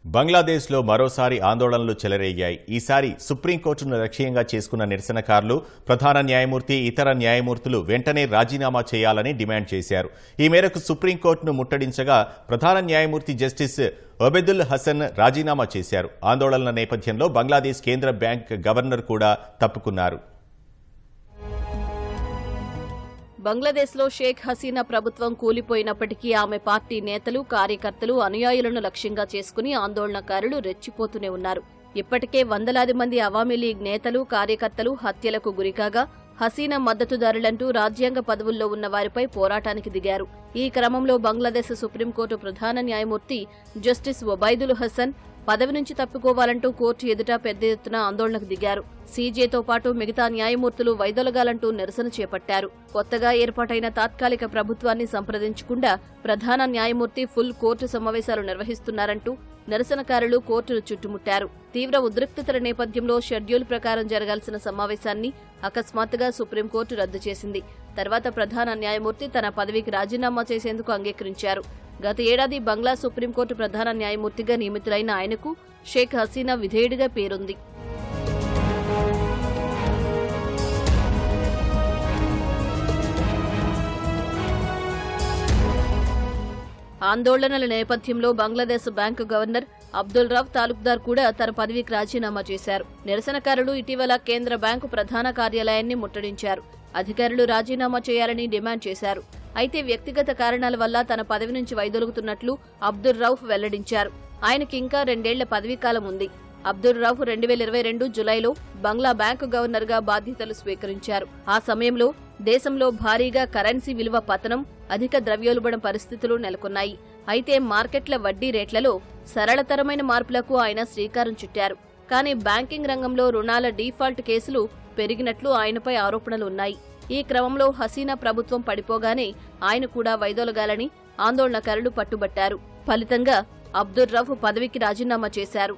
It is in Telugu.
బంగ్లాదేశ్లో మరోసారి ఆందోళనలు చెలరేగాయి. ఈసారి సుప్రీంకోర్టును లక్ష్యంగా చేసుకున్న నిరసనకారులు ప్రధాన న్యాయమూర్తి, ఇతర న్యాయమూర్తులు వెంటనే రాజీనామా చేయాలని డిమాండ్ చేశారు. ఈ మేరకు సుప్రీంకోర్టును ముట్టడించగా ప్రధాన న్యాయమూర్తి జస్టిస్ ఒబెదుల్ హసన్ రాజీనామా చేశారు. ఆందోళనల నేపథ్యంలో బంగ్లాదేశ్ కేంద్ర బ్యాంక్ గవర్నర్ కూడా తప్పుకున్నారు. బంగ్లాదేశ్లో షేక్ హసీనా ప్రభుత్వం కూలిపోయినప్పటికీ ఆమె పార్టీ నేతలు, కార్యకర్తలు, అనుయాయులను లక్ష్యంగా చేసుకుని ఆందోళనకారులు రెచ్చిపోతూనే ఉన్నారు. ఇప్పటికే వందలాది మంది అవామీ లీగ్ నేతలు, కార్యకర్తలు హత్యలకు గురికాగా హసీనా మద్దతుదారులంటూ రాజ్యాంగ పదవుల్లో ఉన్న వారిపై పోరాటానికి దిగారు. ఈ క్రమంలో బంగ్లాదేశ్ సుప్రీంకోర్టు ప్రధాన న్యాయమూర్తి జస్టిస్ ఒబైదుల్ హసన్ పదవి నుంచి తప్పుకోవాలంటూ కోర్టు ఎదుట పెద్ద ఎత్తున ఆందోళనకు దిగారు. సీజేతో పాటు మిగతా న్యాయమూర్తులు వైదొలగాలంటూ నిరసన చేపట్టారు. కొత్తగా ఏర్పాటైన తాత్కాలిక ప్రభుత్వాన్ని సంప్రదించకుండా ప్రధాన న్యాయమూర్తి ఫుల్ కోర్టు సమావేశాలు నిర్వహిస్తున్నారంటూ నిరసనకారులు కోర్టును చుట్టుముట్టారు. తీవ్ర ఉద్రిక్తతల నేపథ్యంలో షెడ్యూల్ ప్రకారం జరగాల్సిన సమావేశాన్ని అకస్మాత్తుగా సుప్రీంకోర్టు రద్దు చేసింది. తర్వాత ప్రధాన న్యాయమూర్తి తన పదవికి రాజీనామా చేసేందుకు అంగీకరించారు. గత ఏడాది బంగ్లా సుప్రీంకోర్టు ప్రధాన న్యాయమూర్తిగా నియమితులైన ఆయనకు షేక్ హసీనా విధేయుడిగా పేరుంది. ఆందోళనల నేపథ్యంలో బంగ్లాదేశ్ బ్యాంకు గవర్నర్ అబ్దుల్ రౌఫ్ తాలూక్దార్ కూడా తన పదవికి రాజీనామా చేశారు. నిరసనకారులు ఇటీవల కేంద్ర బ్యాంకు ప్రధాన కార్యాలయాన్ని ముట్టడించారు. అధికారులు రాజీనామా చేయాలని డిమాండ్ చేశారు. అయితే వ్యక్తిగత కారణాల వల్ల తన పదవి నుంచి వైదొలుగుతున్నట్లు అబ్దుల్ రౌఫ్ వెల్లడించారు. ఆయనకి ఇంకా 2 ఏళ్ల పదవీకాలం ఉంది. అబ్దుల్ రౌఫ్ 2022 జులైలో బంగ్లా బ్యాంకు గవర్నర్గా బాధ్యతలు స్వీకరించారు. ఆ సమయంలో దేశంలో భారీగా కరెన్సీ విలువ పతనం, అధిక ద్రవ్యోల్బణం పరిస్థితులు నెలకొన్నాయి. అయితే మార్కెట్ల వడ్డీ రేట్లలో సరళతరమైన మార్పులకు ఆయన శ్రీకారం చుట్టారు. కానీ బ్యాంకింగ్ రంగంలో రుణాల డీఫాల్ట్ కేసులు పెరిగినట్లు ఆయనపై ఆరోపణలు ఉన్నాయి. ఈ క్రమంలో హసీనా ప్రభుత్వం పడిపోగానే ఆయన కూడా వైదొలగాలని ఆందోళనకారులు పట్టుబట్టారు. ఫలితంగా అబ్దుల్ రౌఫ్ పదవికి రాజీనామా చేశారు.